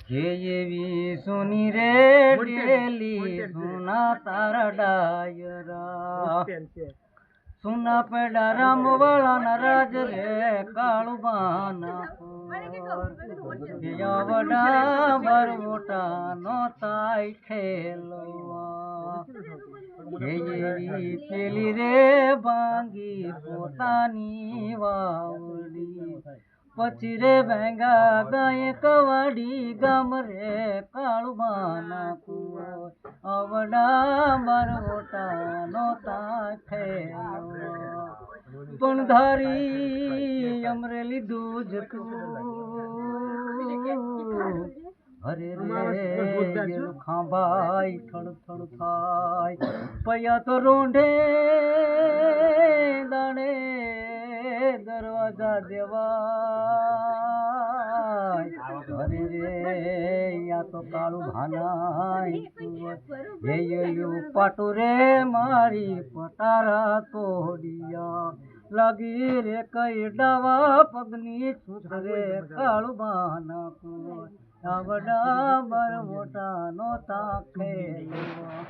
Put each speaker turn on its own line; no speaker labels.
જેવી સુની રે ડેલી સુના તારા ડાયરા સુના પેડા રામ વાળા ના રાજ રે કાળુબાના વડા બરવોટા નો તાઈ ખેલવા જેવી પેલી રે ભાંગી પોતાની વાવડી પછી રે ભેંગા ગાય કવાડી ગામ રે કાળુબાના કુંવર અવડા બરવોટા નો તા ખેલવા પણ ધારી અમરેલી દૂજ તું અરે રે ખાંભાઈ થડ થડ થાય પૈયા તો રોંઢે દાડે દરવાજા દેવાય અરે રે યા તો કાળું ભાનાય યે પાટુ રે મારી પટારા તોડિયા લાગી રે કઈ ડાવા પગની છૂટ રે કાળું ભાના કુંવર આવડા બરવોટા નો તા ખેલવા